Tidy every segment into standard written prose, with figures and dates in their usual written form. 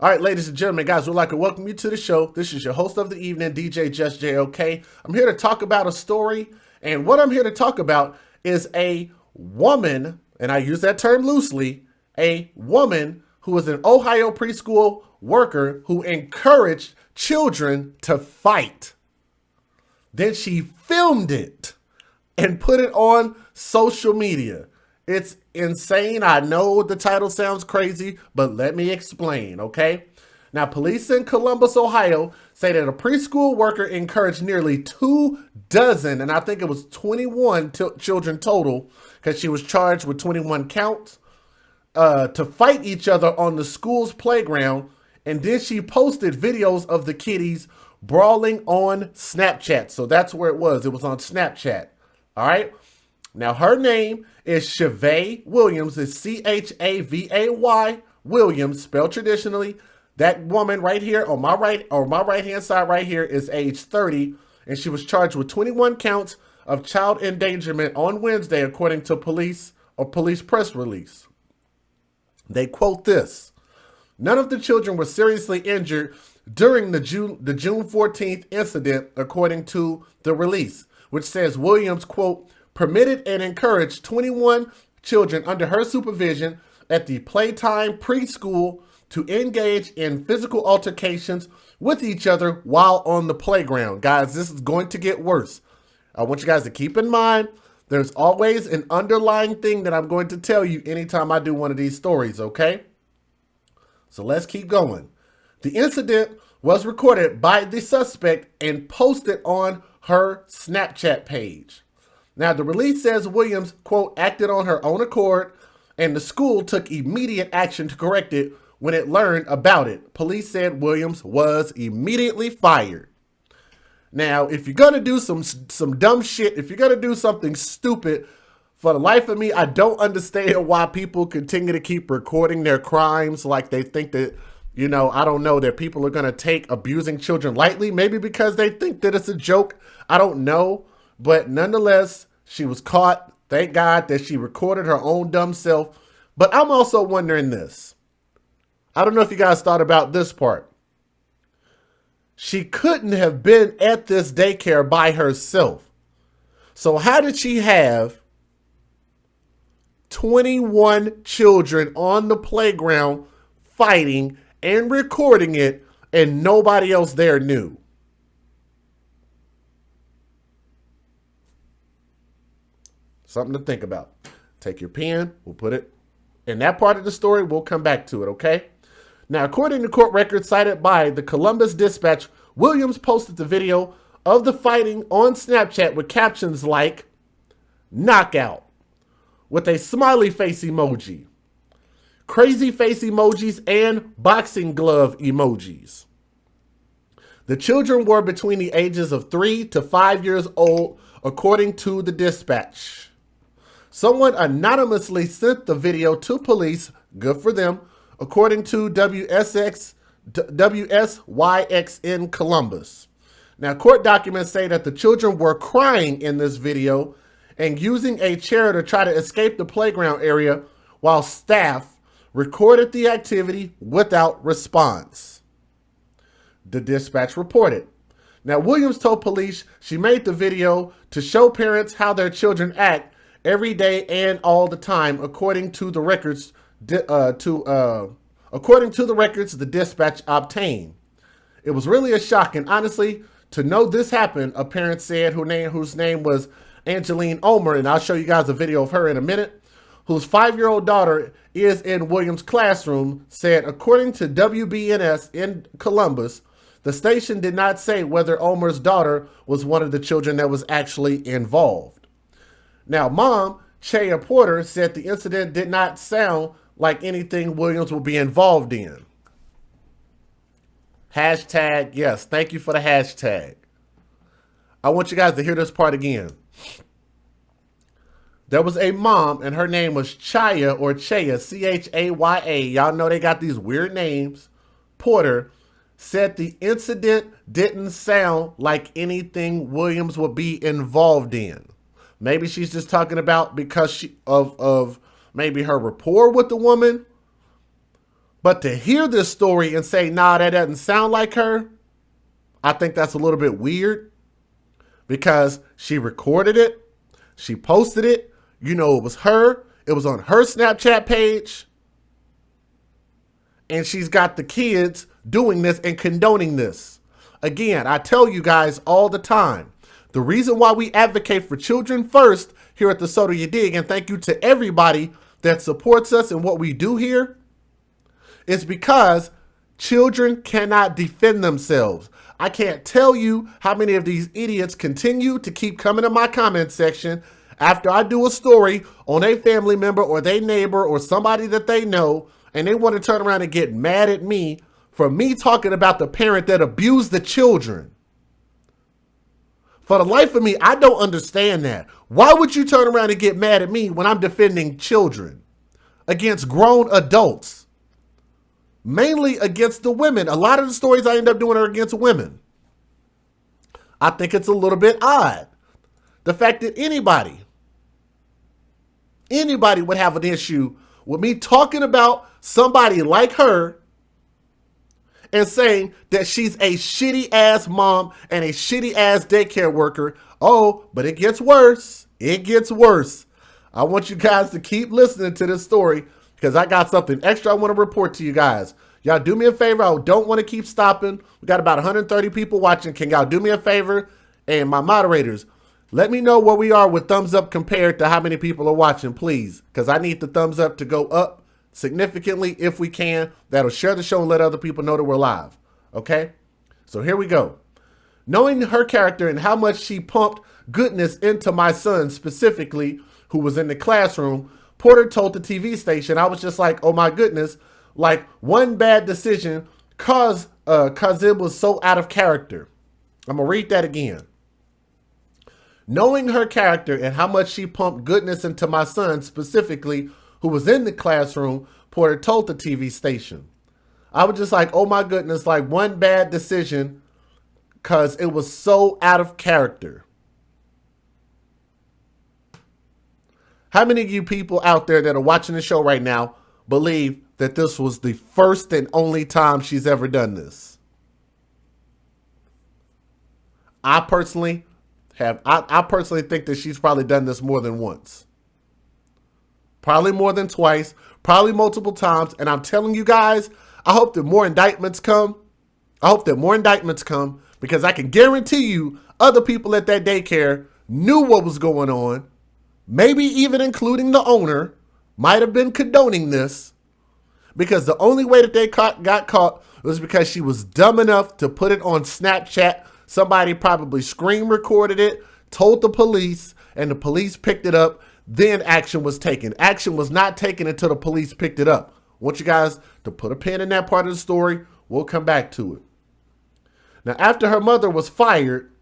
All right, ladies and gentlemen, guys, we'd like to welcome you to the show. This is your host of the evening, DJJustJayOK. I'm here to talk about a story, and what I'm here to talk about is a woman, and I use that term loosely, a woman who was an Ohio preschool worker who encouraged children to fight. Then she filmed it and put it on social media. It's insane. I know the title sounds crazy, but let me explain, okay? Now, police in Columbus, Ohio say that a preschool worker encouraged nearly 24, and I think it was 21 children total, because she was charged with 21 counts, to fight each other on the school's playground. And then she posted videos of the kiddies brawling on Snapchat. So that's where it was. It was on Snapchat. All right. Now, her name is Chavay Williams. It's Chavay Williams, spelled traditionally. That woman right here on my right hand side right here is age 30, and she was charged with 21 counts of child endangerment on Wednesday, according to police press release. They quote this: "None of the children were seriously injured during the June 14th incident," according to the release, which says Williams, quote, "permitted and encouraged 21 children under her supervision at the Playtime Preschool to engage in physical altercations with each other while on the playground." Guys, this is going to get worse. I want you guys to keep in mind, there's always an underlying thing that I'm going to tell you anytime I do one of these stories, okay? So let's keep going. The incident was recorded by the suspect and posted on her Snapchat page. Now, the release says Williams, quote, acted on her own accord, and the school took immediate action to correct it when it learned about it. Police said Williams was immediately fired. Now, if you're going to do some dumb shit, if you're going to do something stupid, for the life of me, I don't understand why people continue to keep recording their crimes like they think that, you know, I don't know, that people are going to take abusing children lightly. Maybe because they think that it's a joke. I don't know. But nonetheless, she was caught. Thank God that she recorded her own dumb self. But I'm also wondering this. I don't know if you guys thought about this part. She couldn't have been at this daycare by herself. So how did she have 21 children on the playground fighting and recording it and nobody else there knew? Something to think about. Take your pen. We'll put it in that part of the story. We'll come back to it, okay? Now, according to court records cited by the Columbus Dispatch, Williams posted the video of the fighting on Snapchat with captions like "knockout" with a smiley face emoji, crazy face emojis, and boxing glove emojis. The children were between the ages of 3 to 5 years old, according to the Dispatch. Someone anonymously sent the video to police, good for them, according to WSYX in Columbus. Now, court documents say that the children were crying in this video and using a chair to try to escape the playground area while staff recorded the activity without response, the Dispatch reported. Now, Williams told police she made the video to show parents how their children act every day and all the time, according to the records the Dispatch obtained. It was really a shock, and honestly, to know this happened, a parent said, whose name was Angeline Omer, and I'll show you guys a video of her in a minute, whose 5-year-old daughter is in Williams' classroom, said, according to WBNS in Columbus, the station did not say whether Omer's daughter was one of the children that was actually involved. Now, mom, Chaya Porter, said the incident did not sound like anything Williams will be involved in. Hashtag, yes, thank you for the hashtag. I want you guys to hear this part again. There was a mom, and her name was Chaya, or Chaya, C-H-A-Y-A. Y'all know they got these weird names. Porter said the incident didn't sound like anything Williams would be involved in. Maybe she's just talking about because of maybe her rapport with the woman. But to hear this story and say, nah, that doesn't sound like her, I think that's a little bit weird because she recorded it. She posted it. You know, it was her. It was on her Snapchat page. And she's got the kids doing this and condoning this. Again, I tell you guys all the time, the reason why we advocate for children first here at the So Do You Dig, and thank you to everybody that supports us and what we do here, is because children cannot defend themselves. I can't tell you how many of these idiots continue to keep coming to my comment section after I do a story on a family member or their neighbor or somebody that they know, and they want to turn around and get mad at me for me talking about the parent that abused the children. For the life of me, I don't understand that. Why would you turn around and get mad at me when I'm defending children against grown adults? Mainly against the women. A lot of the stories I end up doing are against women. I think it's a little bit odd. The fact that anybody would have an issue with me talking about somebody like her and saying that she's a shitty ass mom and a shitty ass daycare worker. Oh, but it gets worse. It gets worse. I want you guys to keep listening to this story because I got something extra I want to report to you guys. Y'all do me a favor. I don't want to keep stopping. We got about 130 people watching. Can y'all do me a favor? And my moderators, let me know where we are with thumbs up compared to how many people are watching, please. Because I need the thumbs up to go up significantly if we can. That'll share the show and let other people know that we're live. Okay? So here we go. Knowing her character and how much she pumped goodness into my son specifically, who was in the classroom, Porter told the TV station, I was just like, oh my goodness, like one bad decision cause it was so out of character. I'm going to read that again. Knowing her character and how much she pumped goodness into my son specifically, who was in the classroom, Porter told the TV station. I was just like, oh my goodness, like one bad decision because it was so out of character. How many of you people out there that are watching the show right now believe that this was the first and only time she's ever done this? I personally think that she's probably done this more than once. Probably more than twice, probably multiple times. And I'm telling you guys, I hope that more indictments come. Because I can guarantee you other people at that daycare knew what was going on. Maybe even including the owner might have been condoning this, because the only way that they got caught was because she was dumb enough to put it on Snapchat. Somebody probably screen recorded it, told the police, and the police picked it up. Then action was taken. Action was not taken until the police picked it up. I want you guys to put a pin in that part of the story. We'll come back to it. Now, after her mother was fired,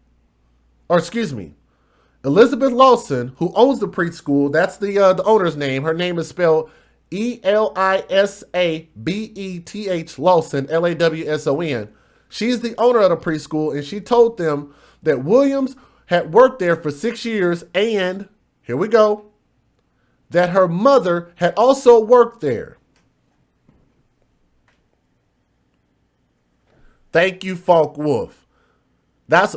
Elizabeth Lawson, who owns the preschool, that's the owner's name. Her name is spelled Elisabeth Lawson, Lawson. She's the owner of the preschool, and she told them that Williams had worked there for 6 years, and here we go, that her mother had also worked there. Thank you, Fćht Wolf.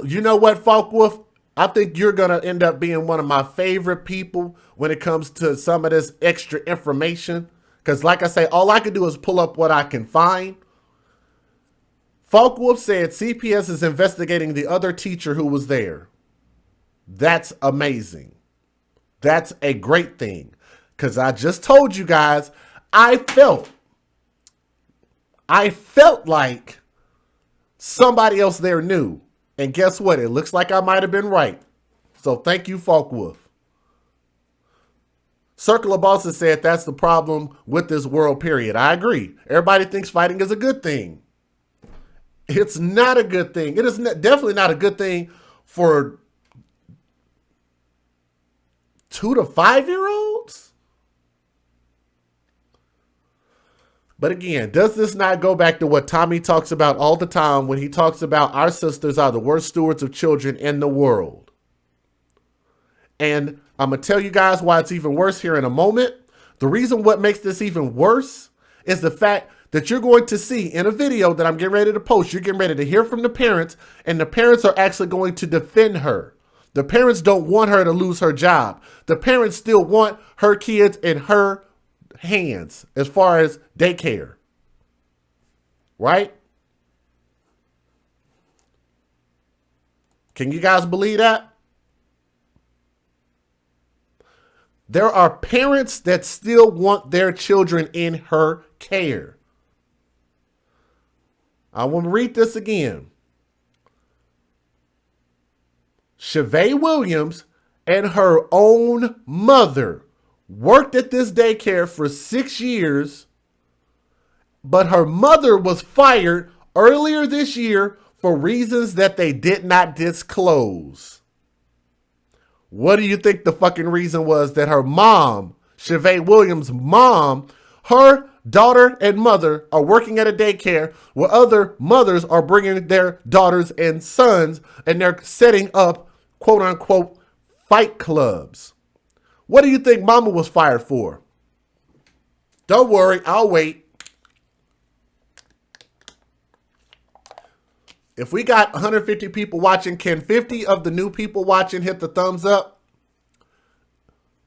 You know what, Fćht Wolf? I think you're going to end up being one of my favorite people when it comes to some of this extra information. Because like I say, all I can do is pull up what I can find. Fćht Wolf said CPS is investigating the other teacher who was there. That's amazing. That's a great thing. Because I just told you guys, I felt like somebody else there knew. And guess what? It looks like I might have been right. So thank you, Fćht Wolf. Circle of Bosses said that's the problem with this world, period. I agree. Everybody thinks fighting is a good thing. It's not a good thing. It is definitely not a good thing for 2 to 5-year-olds. But again, does this not go back to what Tommy talks about all the time when he talks about our sisters are the worst stewards of children in the world? And I'm going to tell you guys why it's even worse here in a moment. The reason what makes this even worse is the fact that you're going to see in a video that I'm getting ready to post. You're getting ready to hear from the parents, and the parents are actually going to defend her. The parents don't want her to lose her job. The parents still want her kids in her hands as far as daycare. Right? Can you guys believe that? There are parents that still want their children in her care. I want to read this again. Chavay Williams and her own mother worked at this daycare for 6 years, but her mother was fired earlier this year for reasons that they did not disclose. What do you think the fucking reason was that her mom, Chavay Williams' mom, her daughter and mother are working at a daycare where other mothers are bringing their daughters and sons, and they're setting up quote unquote fight clubs? What do you think mama was fired for? Don't worry, I'll wait. If we got 150 people watching, can 50 of the new people watching hit the thumbs up?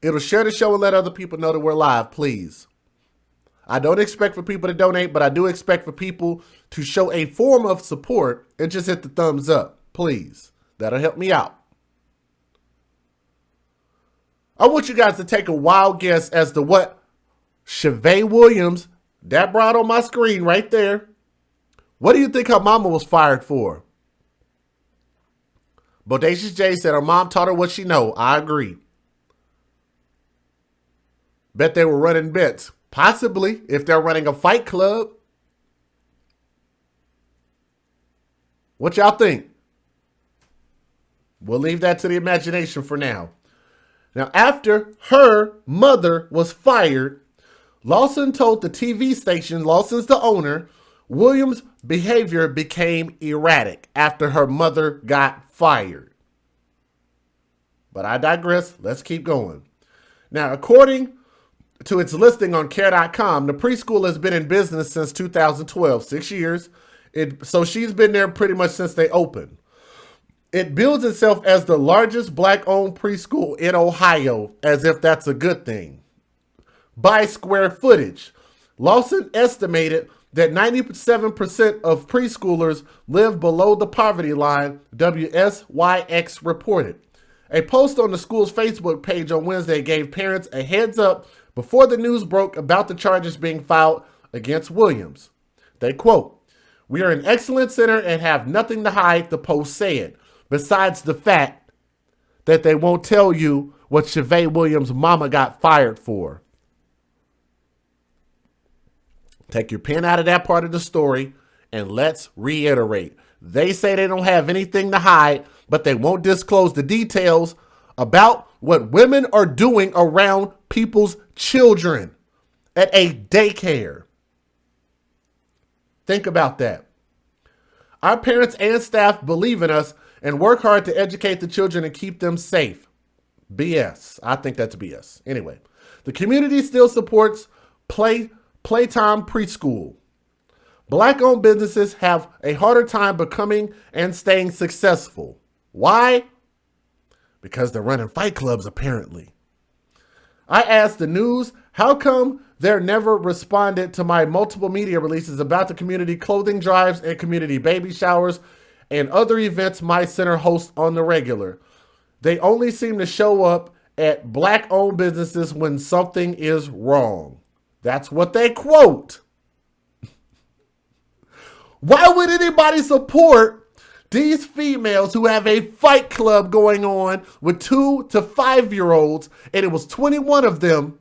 It'll share the show and let other people know that we're live, please. I don't expect for people to donate, but I do expect for people to show a form of support and just hit the thumbs up, please. That'll help me out. I want you guys to take a wild guess as to what Chavay Williams, that broad on my screen right there, what do you think her mama was fired for? Bodacious J said her mom taught her what she know. I agree. Bet they were running bets. Possibly, if they're running a fight club. What y'all think? We'll leave that to the imagination for now. Now, after her mother was fired, Lawson told the TV station, Lawson's the owner, Williams' behavior became erratic after her mother got fired. But I digress. Let's keep going. Now, according to its listing on care.com, the preschool has been in business since 2012, 6 years. So she's been there pretty much since they opened. It bills itself as the largest black-owned preschool in Ohio, as if that's a good thing. By square footage, Lawson estimated that 97% of preschoolers live below the poverty line, WSYX reported. A post on the school's Facebook page on Wednesday gave parents a heads up before the news broke about the charges being filed against Williams. They quote, "We are an excellent center and have nothing to hide," the post said, besides the fact that they won't tell you what Chavay Williams' mama got fired for. Take your pen out of that part of the story and let's reiterate. They say they don't have anything to hide, but they won't disclose the details about what women are doing around people's children at a daycare. Think about that. Our parents and staff believe in us and work hard to educate the children and keep them safe. BS. I think that's BS. Anyway, the community still supports Playtime Preschool. Black-owned businesses have a harder time becoming and staying successful. Why? Because they're running fight clubs, apparently. I asked the news, how come they're never responded to my multiple media releases about the community clothing drives and community baby showers and other events my center hosts on the regular? They only seem to show up at black-owned businesses when something is wrong. That's what they quote. Why would anybody support these females who have a fight club going on with 2 to 5-year-olds, and it was 21 of them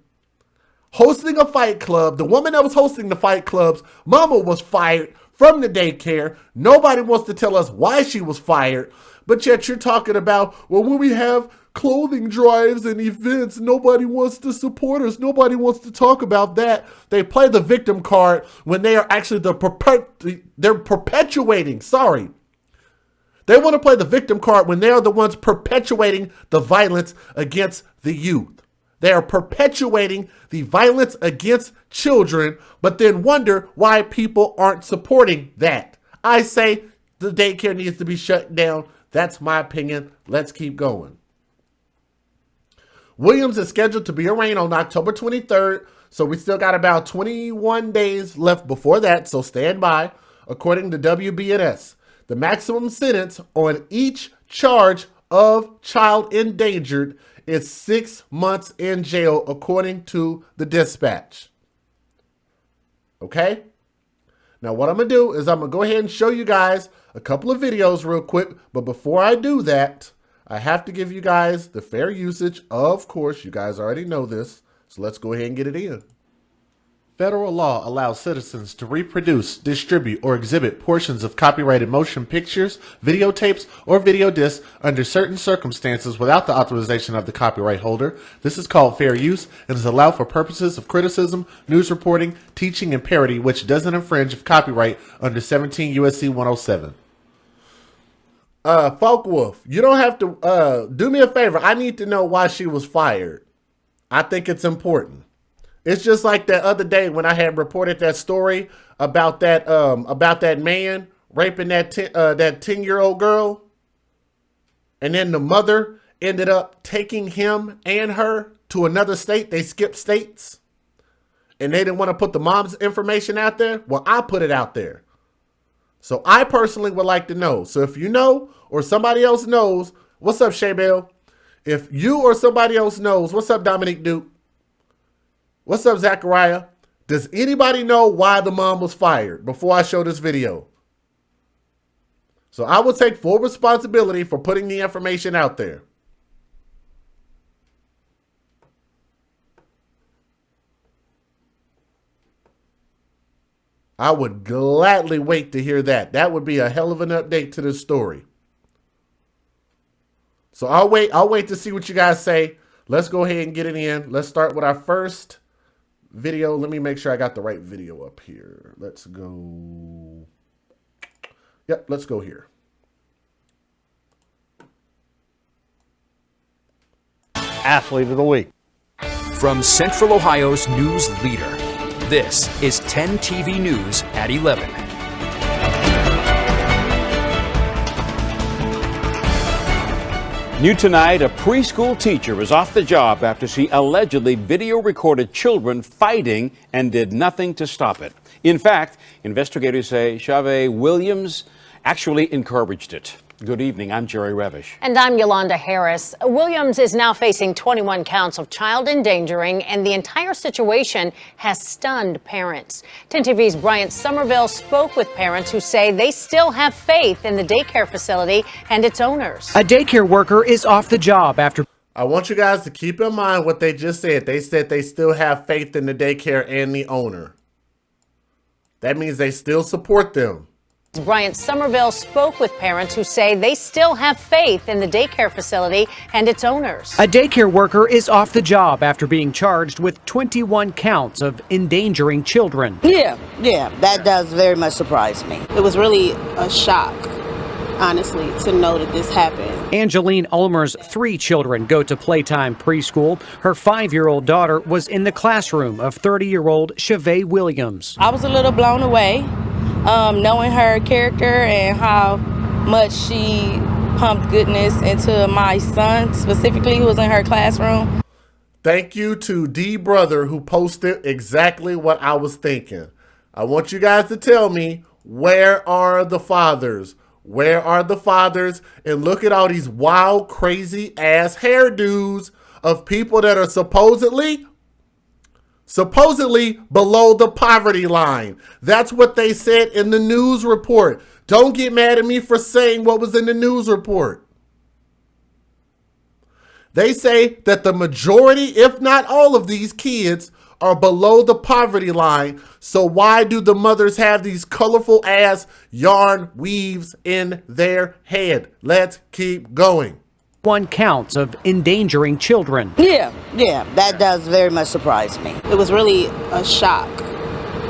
hosting a fight club? The woman that was hosting the fight clubs, mama was fired from the daycare. Nobody wants to tell us why she was fired, but yet you're talking about, well, when we have clothing drives and events, nobody wants to support us. Nobody wants to talk about that. They play the victim card when they are actually they're perpetuating. Sorry. They want to play the victim card when they are the ones perpetuating the violence against the youth. They are perpetuating the violence against children, but then wonder why people aren't supporting that. I say the daycare needs to be shut down. That's my opinion. Let's keep going. Williams is scheduled to be arraigned on October 23rd, so we still got about 21 days left before that, so stand by. According to WBNS, the maximum sentence on each charge of child endangered is 6 months in jail, according to the dispatch. Okay? Now what I'm going to do is I'm going to go ahead and show you guys a couple of videos real quick, but before I do that, I have to give you guys the fair usage. Of course, you guys already know this, so let's go ahead and get it in. Federal law allows citizens to reproduce, distribute, or exhibit portions of copyrighted motion pictures, videotapes, or video discs under certain circumstances without the authorization of the copyright holder. This is called fair use and is allowed for purposes of criticism, news reporting, teaching, and parody, which doesn't infringe of copyright under 17 U.S.C. 107. Folk Wolf, you don't have to, do me a favor. I need to know why she was fired. I think it's important. It's just like that other day when I had reported that story about that man raping that 10-year-old girl. And then the mother ended up taking him and her to another state. They skipped states. And they didn't want to put the mom's information out there. Well, I put it out there. So I personally would like to know. So if you know or somebody else knows, what's up, Shay Bell? If you or somebody else knows, what's up, Dominique Duke? What's up, Zachariah? Does anybody know why the mom was fired before I show this video? So I will take full responsibility for putting the information out there. I would gladly wait to hear that. That would be a hell of an update to this story. So I'll wait to see what you guys say. Let's go ahead and get it in. Let's start with our first video. Let me make sure I got the right video up here. Let's go. Yep, let's go here. Athlete of the Week. From Central Ohio's news leader, this is 10 TV News at 11. New tonight, a preschool teacher is off the job after she allegedly video recorded children fighting and did nothing to stop it. In fact, investigators say Chavay Williams actually encouraged it. Good evening, I'm Jerry Revish. And I'm Yolanda Harris. Williams is now facing 21 counts of child endangering, and the entire situation has stunned parents. 10 TV's Bryant Somerville spoke with parents who say they still have faith in the daycare facility and its owners. A daycare worker is off the job after... I want you guys to keep in mind what they just said. They said they still have faith in the daycare and the owner. That means they still support them. Bryant Somerville spoke with parents who say they still have faith in the daycare facility and its owners. A daycare worker is off the job after being charged with 21 counts of endangering children. Yeah, that does very much surprise me. It was really a shock, honestly, to know that this happened. Angeline Ulmer's 3 children go to Playtime Preschool. Her 5-year-old daughter was in the classroom of 30-year-old Chavay Williams. I was a little blown away. Knowing her character and how much she pumped goodness into my son, specifically, who was in her classroom. Thank you to D Brother, who posted exactly what I was thinking. I want you guys to tell me, where are the fathers? Where are the fathers? And look at all these wild, crazy ass hairdos of people that are supposedly below the poverty line. That's what they said in the news report. Don't get mad at me for saying what was in the news report. They say that the majority, if not all of these kids, are below the poverty line. So why do the mothers have these colorful ass yarn weaves in their head? Let's keep going. 1 counts of endangering children. Yeah, that does very much surprise me. It was really a shock,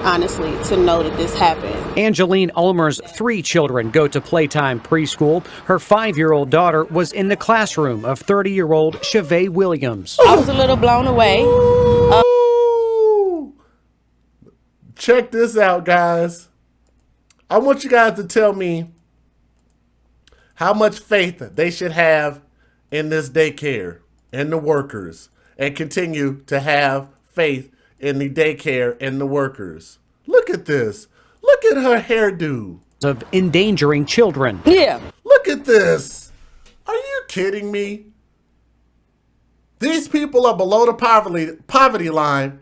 honestly, to know that this happened. Angeline Ulmer's 3 children go to Playtime Preschool. Her 5-year-old daughter was in the classroom of 30-year-old Chavay Williams. I was a little blown away. Check this out, guys. I want you guys to tell me how much faith they should have in this daycare and the workers, and continue to have faith in the daycare and the workers. Look at this. Look at her hairdo. Of endangering children. Yeah. Look at this. Are you kidding me? These people are below the poverty line,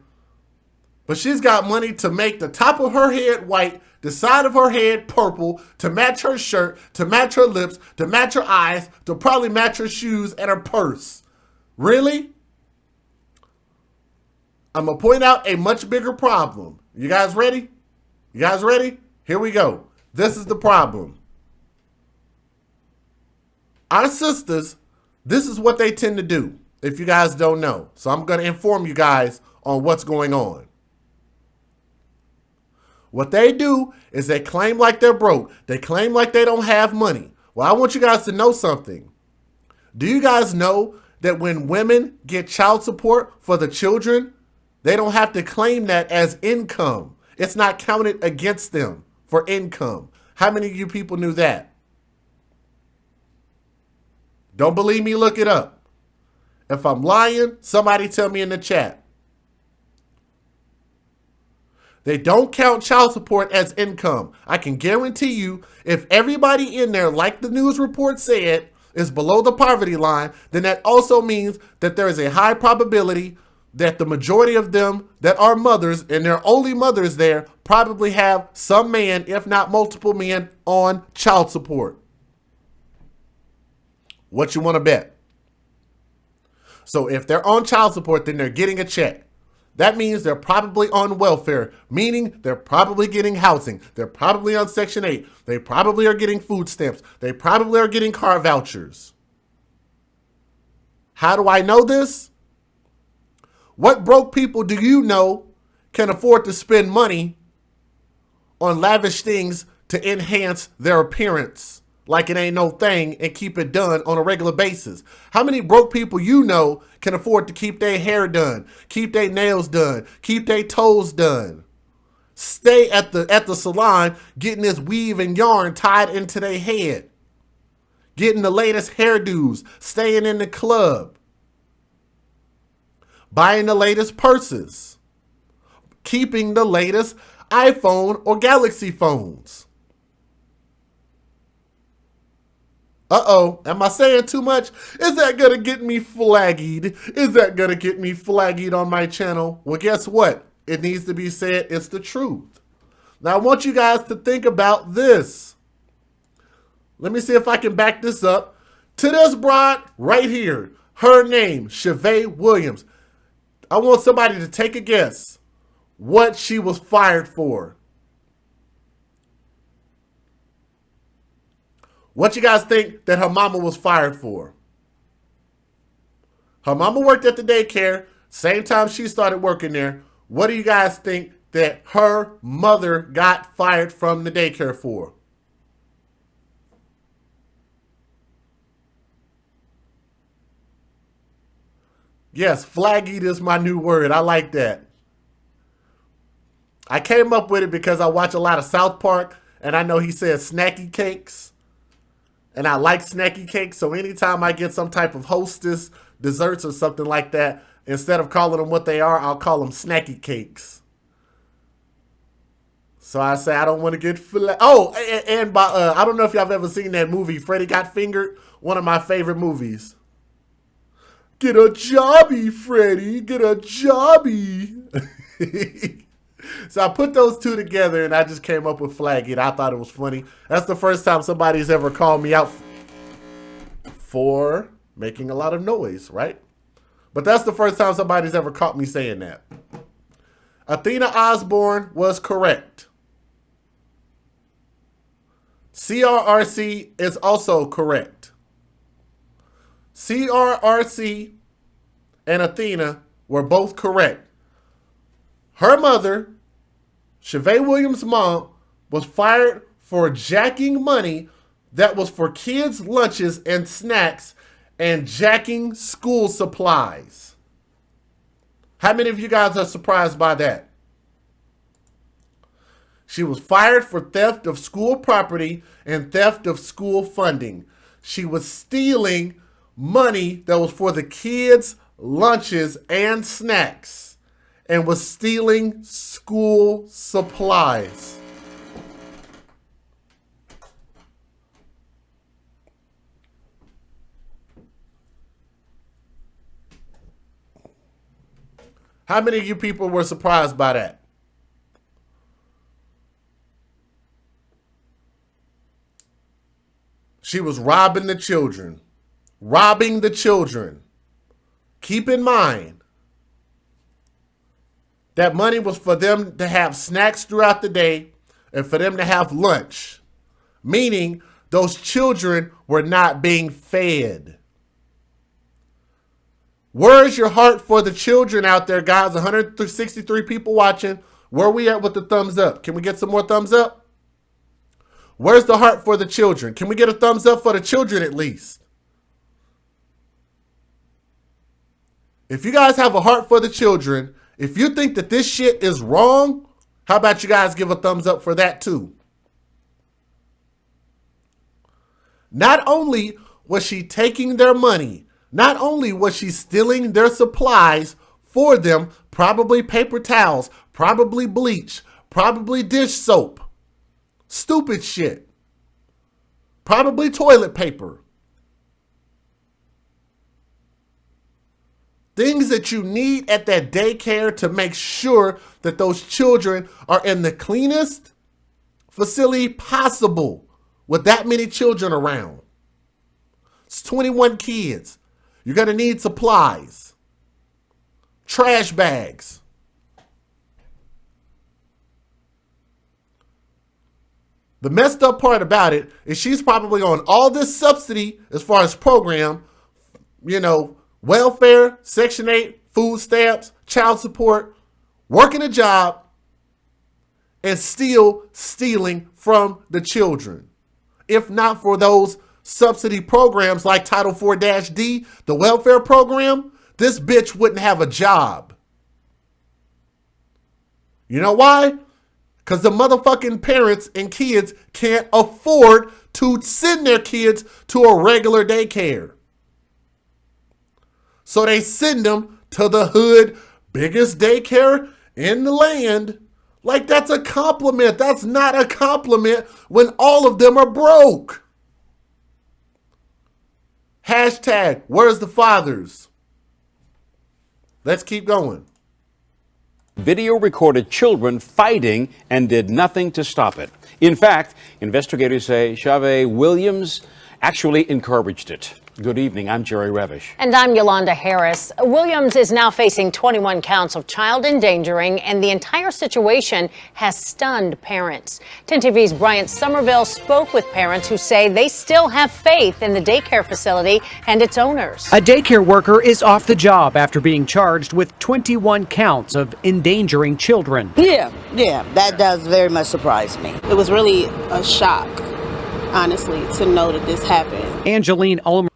but she's got money to make the top of her head white, the side of her head purple, to match her shirt, to match her lips, to match her eyes, to probably match her shoes and her purse. Really? I'm going to point out a much bigger problem. You guys ready? You guys ready? Here we go. This is the problem. Our sisters, this is what they tend to do, if you guys don't know. So I'm going to inform you guys on what's going on. What they do is they claim like they're broke. They claim like they don't have money. Well, I want you guys to know something. Do you guys know that when women get child support for the children, they don't have to claim that as income? It's not counted against them for income. How many of you people knew that? Don't believe me? Look it up. If I'm lying, somebody tell me in the chat. They don't count child support as income. I can guarantee you, if everybody in there, like the news report said, is below the poverty line, then that also means that there is a high probability that the majority of them that are mothers, and they're only mothers there, probably have some man, if not multiple men, on child support. What you want to bet? So if they're on child support, then they're getting a check. That means they're probably on welfare, meaning they're probably getting housing. They're probably on Section 8. They probably are getting food stamps. They probably are getting car vouchers. How do I know this? What broke people do you know can afford to spend money on lavish things to enhance their appearance like it ain't no thing and keep it done on a regular basis? How many broke people you know can afford to keep their hair done, keep their nails done, keep their toes done, stay at the salon getting this weave and yarn tied into their head, getting the latest hairdos, staying in the club, buying the latest purses, keeping the latest iPhone or Galaxy phones? Uh-oh, am I saying too much? Is that gonna get me flagged? Is that gonna get me flagged on my channel? Well, guess what? It needs to be said. It's the truth. Now, I want you guys to think about this. Let me see if I can back this up. To this broad right here, her name, Chavay Williams. I want somebody to take a guess what she was fired for. What you guys think that her mama was fired for? Her mama worked at the daycare, same time she started working there. What do you guys think that her mother got fired from the daycare for? Yes, flaggy is my new word. I like that. I came up with it because I watch a lot of South Park, and I know he says snacky cakes. And I like snacky cakes, so anytime I get some type of Hostess desserts or something like that, instead of calling them what they are, I'll call them snacky cakes. So I say I don't want to get and by I don't know if y'all have ever seen that movie, Freddy Got Fingered, one of my favorite movies. Get a jobby, Freddy, get a jobby. So I put those two together and I just came up with flaggy. I thought it was funny. That's the first time somebody's ever called me out for making a lot of noise, right? But that's the first time somebody's ever caught me saying that. Athena Osborne was correct. CRRC is also correct. CRRC and Athena were both correct. Her mother Chavay Williams' mom was fired for jacking money that was for kids' lunches and snacks and jacking school supplies. How many of you guys are surprised by that? She was fired for theft of school property and theft of school funding. She was stealing money that was for the kids' lunches and snacks and was stealing school supplies. How many of you people were surprised by that? She was robbing the children. Robbing the children. Keep in mind, that money was for them to have snacks throughout the day and for them to have lunch. Meaning, those children were not being fed. Where's your heart for the children out there, guys? 163 people watching. Where are we at with the thumbs up? Can we get some more thumbs up? Where's the heart for the children? Can we get a thumbs up for the children at least? If you guys have a heart for the children, if you think that this shit is wrong, how about you guys give a thumbs up for that too? Not only was she taking their money, not only was she stealing their supplies for them, probably paper towels, probably bleach, probably dish soap, stupid shit, probably toilet paper. Things that you need at that daycare to make sure that those children are in the cleanest facility possible with that many children around. It's 21 kids. You're going to need supplies, trash bags. The messed up part about it is she's probably on all this subsidy as far as program, you know, welfare, Section 8, food stamps, child support, working a job, and still stealing from the children. If not for those subsidy programs like Title IV-D, the welfare program, this bitch wouldn't have a job. You know why? Because the motherfucking parents and kids can't afford to send their kids to a regular daycare. So they send them to the hood, biggest daycare in the land. Like that's a compliment. That's not a compliment when all of them are broke. Hashtag, where's the fathers? Let's keep going. Video recorded children fighting and did nothing to stop it. In fact, investigators say Chavay Williams actually encouraged it. Good evening. I'm Jerry Revish. And I'm Yolanda Harris. Williams is now facing 21 counts of child endangering, and the entire situation has stunned parents. 10 TV's Bryant Somerville spoke with parents who say they still have faith in the daycare facility and its owners. A daycare worker is off the job after being charged with 21 counts of endangering children. Yeah, that does very much surprise me. It was really a shock, honestly, to know that this happened. Angeline Ulmer.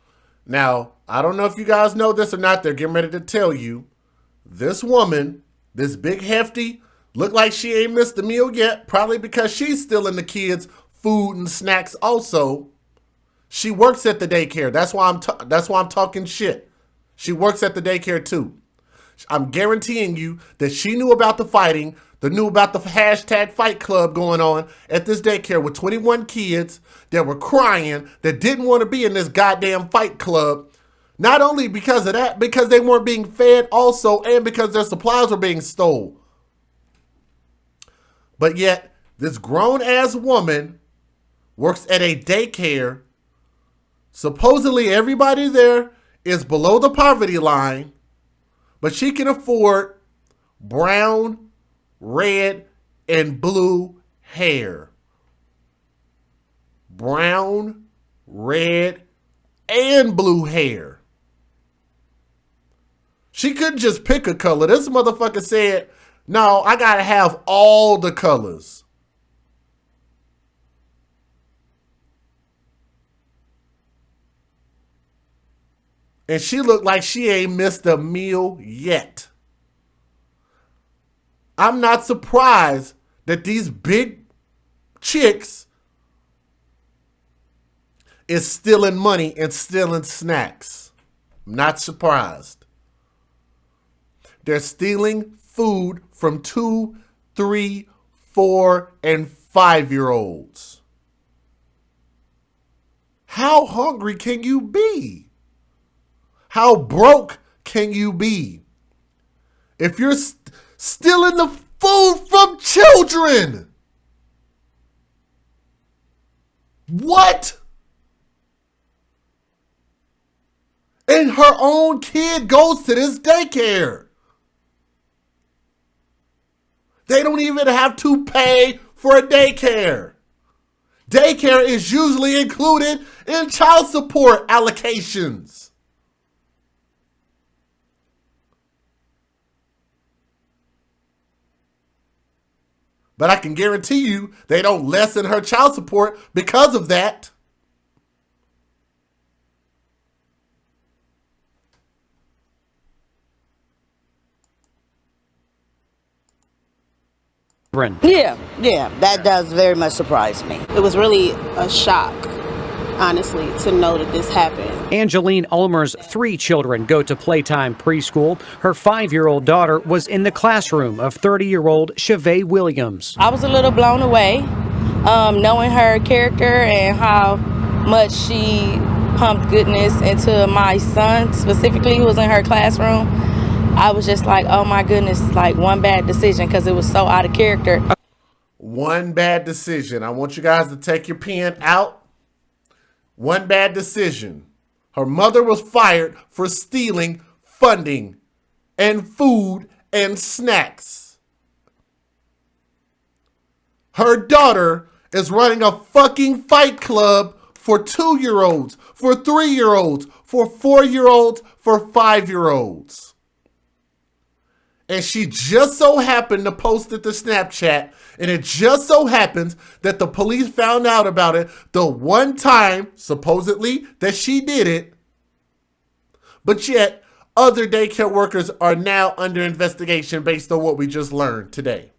Now, I don't know if you guys know this or not. They're getting ready to tell you. This woman, this big hefty, look like she ain't missed a meal yet. Probably because she's stealing the kids' food and snacks also. She works at the daycare. That's why I'm talking shit. She works at the daycare too. I'm guaranteeing you that she knew about the fighting, knew about the hashtag fight club going on at this daycare with 21 kids that were crying, that didn't want to be in this goddamn fight club. Not only because of that, because they weren't being fed also, and because their supplies were being stolen. But yet, this grown-ass woman works at a daycare. Supposedly everybody there is below the poverty line, but she can afford brown, red, and blue hair. Brown, red, and blue hair. She couldn't just pick a color. This motherfucker said No, I gotta have all the colors. And she looked like she ain't missed a meal yet. I'm not surprised that these big chicks is stealing money and stealing snacks. I'm not surprised. They're stealing food from 2, 3, 4, and 5-year-olds. How hungry can you be? How broke can you be? If you're stealing the food from children. What? And her own kid goes to this daycare. They don't even have to pay for a daycare. Daycare is usually included in child support allocations. But I can guarantee you they don't lessen her child support because of that. Yeah, that does very much surprise me. It was really a shock, honestly, to know that this happened. Angeline Ulmer's 3 children go to Playtime Preschool. Her 5-year-old daughter was in the classroom of 30-year-old Chavay Williams. I was a little blown away, knowing her character and how much she pumped goodness into my son, specifically, who was in her classroom. I was just like, oh my goodness, like one bad decision, because it was so out of character. One bad decision. I want you guys to take your pen out. One bad decision. Her mother was fired for stealing funding and food and snacks. Her daughter is running a fucking fight club for 2-year-olds, for 3-year-olds, for 4-year-olds, for 5-year-olds. And she just so happened to post it to Snapchat, and it just so happens that the police found out about it the one time, supposedly, that she did it. But yet, other daycare workers are now under investigation based on what we just learned today.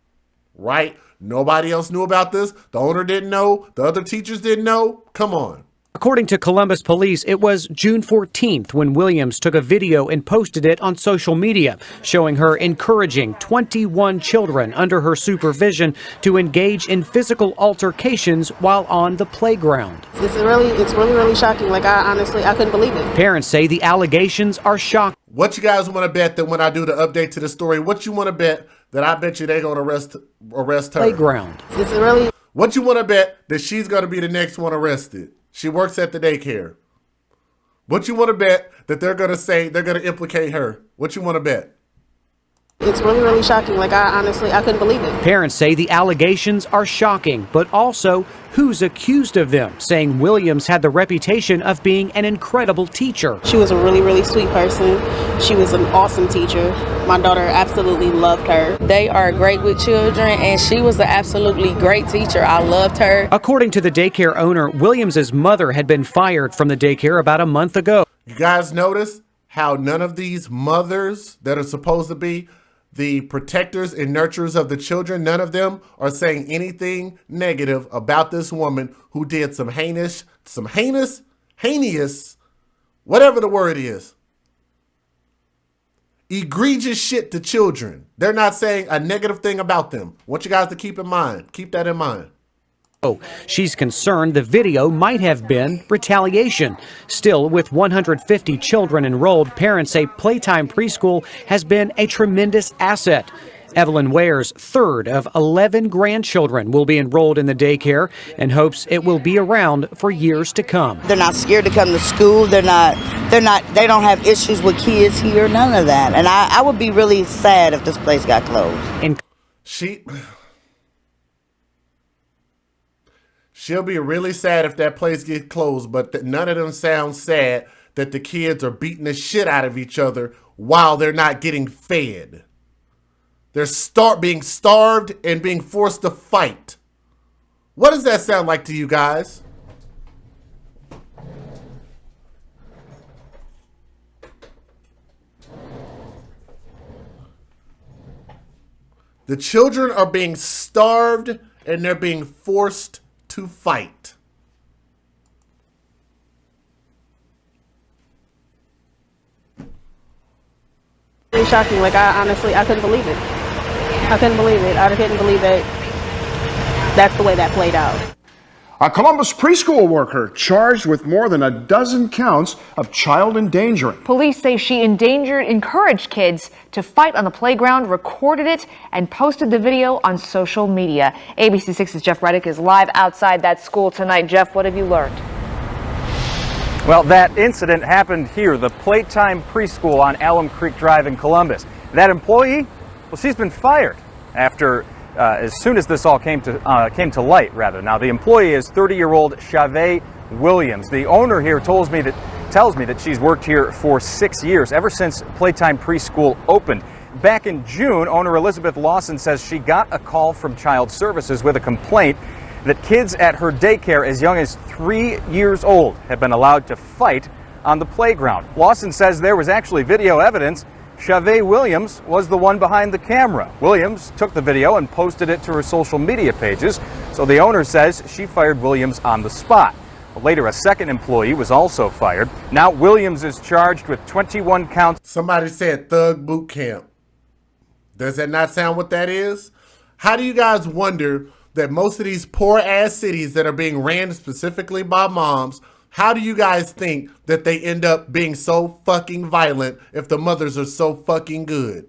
Right? Nobody else knew about this. The owner didn't know. The other teachers didn't know. Come on. According to Columbus police, it was June 14th when Williams took a video and posted it on social media, showing her encouraging 21 children under her supervision to engage in physical altercations while on the playground. It's really shocking. Like, I couldn't believe it. Parents say the allegations are shocking. What you guys want to bet that when I do the update to the story, what you want to bet that I bet you they're going to arrest her? Playground. What you want to bet that she's going to be the next one arrested? She works at the daycare. What you want to bet that they're going to say they're going to implicate her? What you want to bet? It's really shocking. Like, I couldn't believe it. Parents say the allegations are shocking, but also who's accused of them, saying Williams had the reputation of being an incredible teacher. She was a really sweet person. She was an awesome teacher. My daughter absolutely loved her. They are great with children, and she was an absolutely great teacher. I loved her. According to the daycare owner, Williams's mother had been fired from the daycare about a month ago. You guys notice how none of these mothers that are supposed to be the protectors and nurturers of the children, none of them are saying anything negative about this woman who did some heinous, whatever the word is, egregious shit to children. They're not saying a negative thing about them. I want you guys to keep in mind. Keep that in mind. She's concerned the video might have been retaliation. Still, with 150 children enrolled, parents say Playtime Preschool has been a tremendous asset. Evelyn Ware's 3rd of 11 grandchildren will be enrolled in the daycare and hopes it will be around for years to come. They're not scared to come to school. They don't have issues with kids here, none of that. And I would be really sad if this place got closed. And She'll be really sad if that place gets closed, but none of them sound sad that the kids are beating the shit out of each other while they're not getting fed. They're being starved and being forced to fight. What does that sound like to you guys? The children are being starved and they're being forced to fight. Really shocking. Like, I couldn't believe it. I couldn't believe it. I couldn't believe that that's the way that played out. A Columbus preschool worker charged with more than a dozen counts of child endangering. Police say she encouraged kids to fight on the playground, recorded it, and posted the video on social media. ABC 6's Jeff Reddick is live outside that school tonight. Jeff, what have you learned? Well, that incident happened here, the Playtime Preschool on Alum Creek Drive in Columbus. That employee, well, she's been fired after as soon as this all came to light, rather. Now, the employee is 30-year-old Chavay Williams. The owner here tells me that she's worked here for 6 years, ever since Playtime Preschool opened. Back in June, owner Elizabeth Lawson says she got a call from Child Services with a complaint that kids at her daycare as young as 3 years old have been allowed to fight on the playground. Lawson says there was actually video evidence. Chavay Williams was the one behind the camera. Williams took the video and posted it to her social media pages, so the owner says she fired Williams on the spot. Later, a second employee was also fired. Now Williams is charged with 21 counts. Somebody said thug boot camp. Does that not sound what that is? How do you guys wonder that most of these poor ass cities that are being ran specifically by moms, how do you guys think that they end up being so fucking violent if the mothers are so fucking good?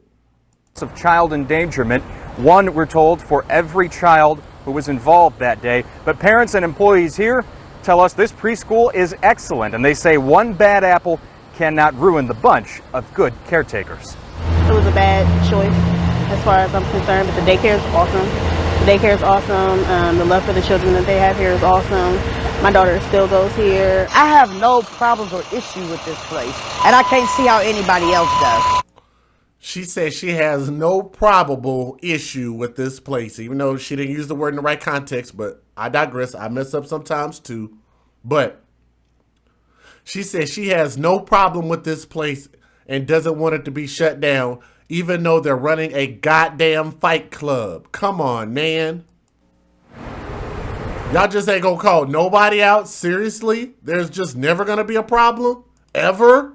Of child endangerment, one, we're told, for every child who was involved that day. But parents and employees here tell us this preschool is excellent, and they say one bad apple cannot ruin the bunch of good caretakers. It was a bad choice as far as I'm concerned, but the daycare is awesome. The daycare is awesome. The love for the children that they have here is awesome. My daughter still goes here. I have no problems or issue with this place, and I can't see how anybody else does. She says she has no probable issue with this place, even though she didn't use the word in the right context, but I digress. I mess up sometimes too. But she says she has no problem with this place and doesn't want it to be shut down, even though they're running a goddamn fight club. Come on, man. Y'all just ain't gonna call nobody out? Seriously? There's just never gonna be a problem? Ever?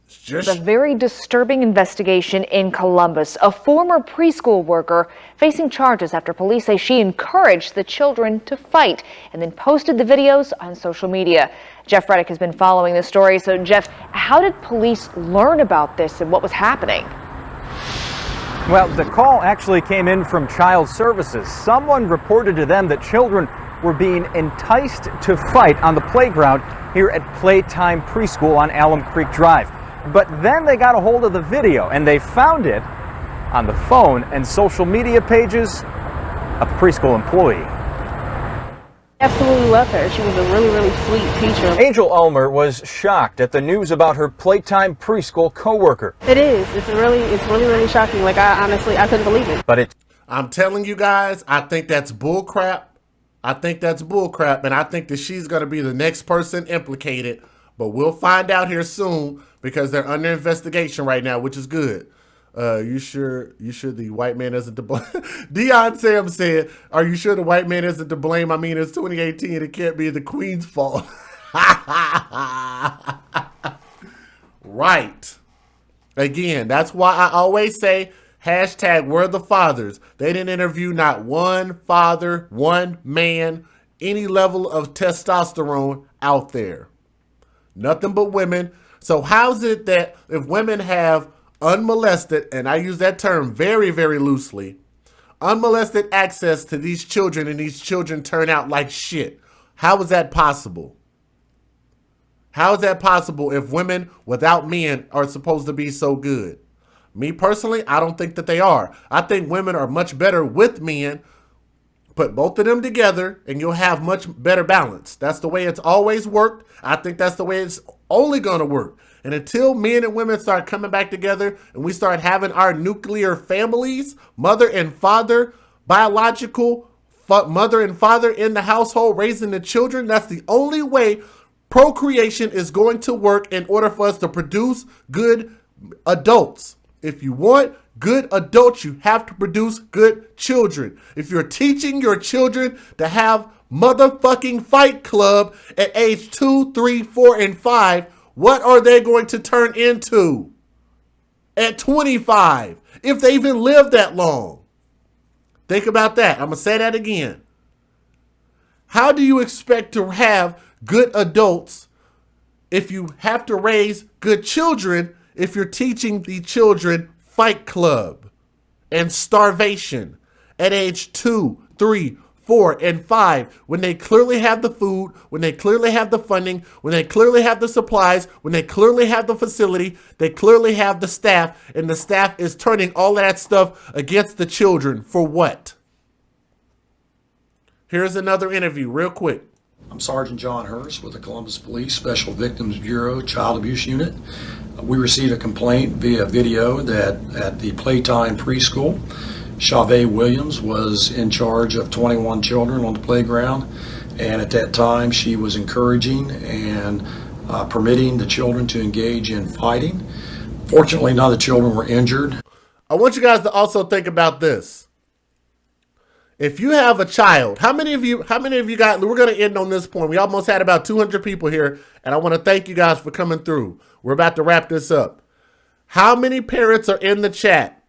It's just A very disturbing investigation in Columbus. A former preschool worker facing charges after police say she encouraged the children to fight and then posted the videos on social media. Jeff Reddick has been following this story. So, Jeff, how did police learn about this and what was happening? Well, the call actually came in from Child Services. Someone reported to them that children were being enticed to fight on the playground here at Playtime Preschool on Alum Creek Drive. But then they got a hold of the video and they found it on the phone and social media pages of the preschool employee. Absolutely love her. She was a really, really sweet teacher. Angel Ulmer was shocked at the news about her Playtime Preschool coworker. It is. It's really shocking. Like, I couldn't believe it. I'm telling you guys, I think that's bullcrap. I think that's bullcrap, and I think that she's going to be the next person implicated. But we'll find out here soon because they're under investigation right now, which is good. You sure the white man isn't to blame? Deion Sam said, are you sure the white man isn't to blame? I mean, it's 2018. It can't be the Queen's fault. Right. Again, that's why I always say, hashtag we're the fathers. They didn't interview not one father, one man, any level of testosterone out there. Nothing but women. So how's it that if women have unmolested, and I use that term very, very loosely, unmolested access to these children and these children turn out like shit? How is that possible? How is that possible if women without men are supposed to be so good? Me personally, I don't think that they are. I think women are much better with men. Put both of them together and you'll have much better balance. That's the way it's always worked. I think that's the way it's only going to work. And until men and women start coming back together and we start having our nuclear families, mother and father, biological mother and father in the household raising the children, that's the only way procreation is going to work in order for us to produce good adults. If you want good adults, you have to produce good children. If you're teaching your children to have motherfucking Fight Club at age 2, 3, 4, and 5, what are they going to turn into at 25 if they even live that long? Think about that. I'm going to say that again. How do you expect to have good adults if you have to raise good children if you're teaching the children Fight Club and starvation at age 2, 3, 4, and 5 when they clearly have the food, when they clearly have the funding, when they clearly have the supplies, when they clearly have the facility, they clearly have the staff, and the staff is turning all of that stuff against the children for what? Here's another interview real quick. I'm Sergeant John Hurst with the Columbus Police Special Victims Bureau Child Abuse Unit. We received a complaint via video that at the Playtime Preschool, Chavay Williams was in charge of 21 children on the playground, and at that time she was encouraging and permitting the children to engage in fighting. Fortunately, none of the children were injured. I want you guys to also think about this. If you have a child, how many of you got, we're going to end on this point. We almost had about 200 people here, and I want to thank you guys for coming through. We're about to wrap this up. How many parents are in the chat?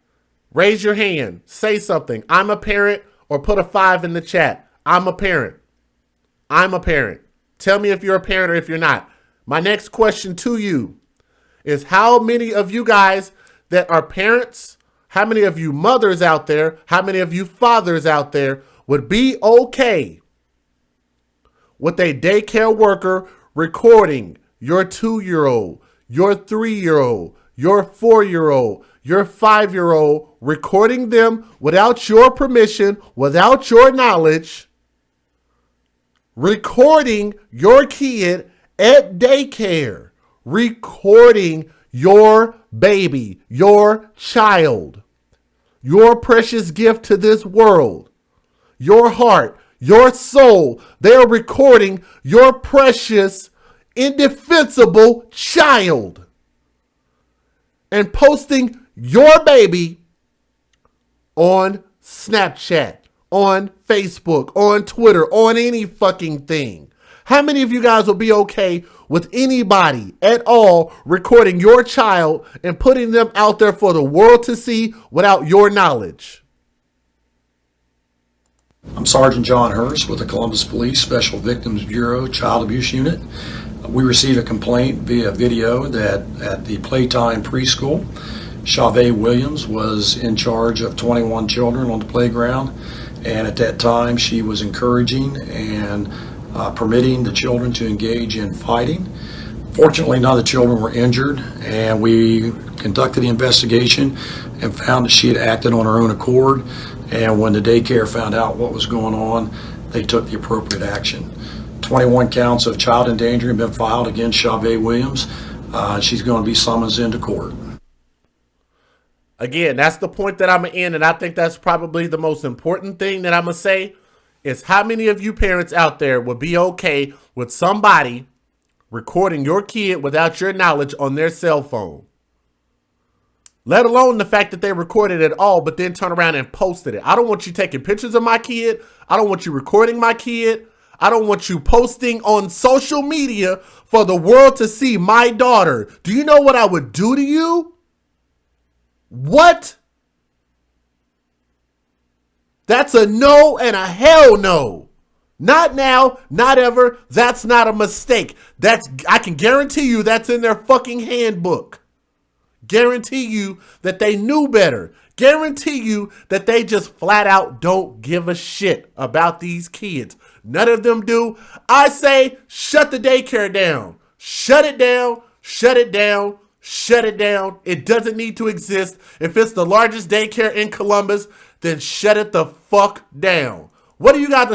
Raise your hand. Say something. I'm a parent, or put a 5 in the chat. I'm a parent. I'm a parent. Tell me if you're a parent or if you're not. My next question to you is how many of you guys that are parents, how many of you mothers out there, how many of you fathers out there would be okay with a daycare worker recording your 2-year-old, your 3-year-old, your 4-year-old, your 5-year-old, recording them without your permission, without your knowledge, recording your kid at daycare, recording your baby, your child, your precious gift to this world, your heart, your soul. They are recording your precious, indefensible child and posting your baby on Snapchat, on Facebook, on Twitter, on any fucking thing. How many of you guys will be okay with anybody at all recording your child and putting them out there for the world to see without your knowledge? I'm Sergeant John Hurst with the Columbus Police Special Victims Bureau Child Abuse Unit. We received a complaint via video that at the Playtime Preschool, Chavay Williams was in charge of 21 children on the playground, and at that time she was encouraging and permitting the children to engage in fighting. Fortunately, none of the children were injured, and we conducted the investigation and found that she had acted on her own accord, and when the daycare found out what was going on, they took the appropriate action. 21 counts of child endangering have been filed against Chavay Williams. She's going to be summoned into court. Again, that's the point that I'm going to end, and I think that's probably the most important thing that I'm going to say is how many of you parents out there would be okay with somebody recording your kid without your knowledge on their cell phone? Let alone the fact that they recorded it all, but then turn around and posted it. I don't want you taking pictures of my kid. I don't want you recording my kid. I don't want you posting on social media for the world to see my daughter. Do you know what I would do to you? What? That's a no and a hell no. Not now, not ever. That's not a mistake. I can guarantee you that's in their fucking handbook. Guarantee you that they knew better. Guarantee you that they just flat out don't give a shit about these kids. None of them do. I say shut the daycare down. Shut it down. Shut it down. Shut it down. It doesn't need to exist. If it's the largest daycare in Columbus, then shut it the fuck down. What do you got to say?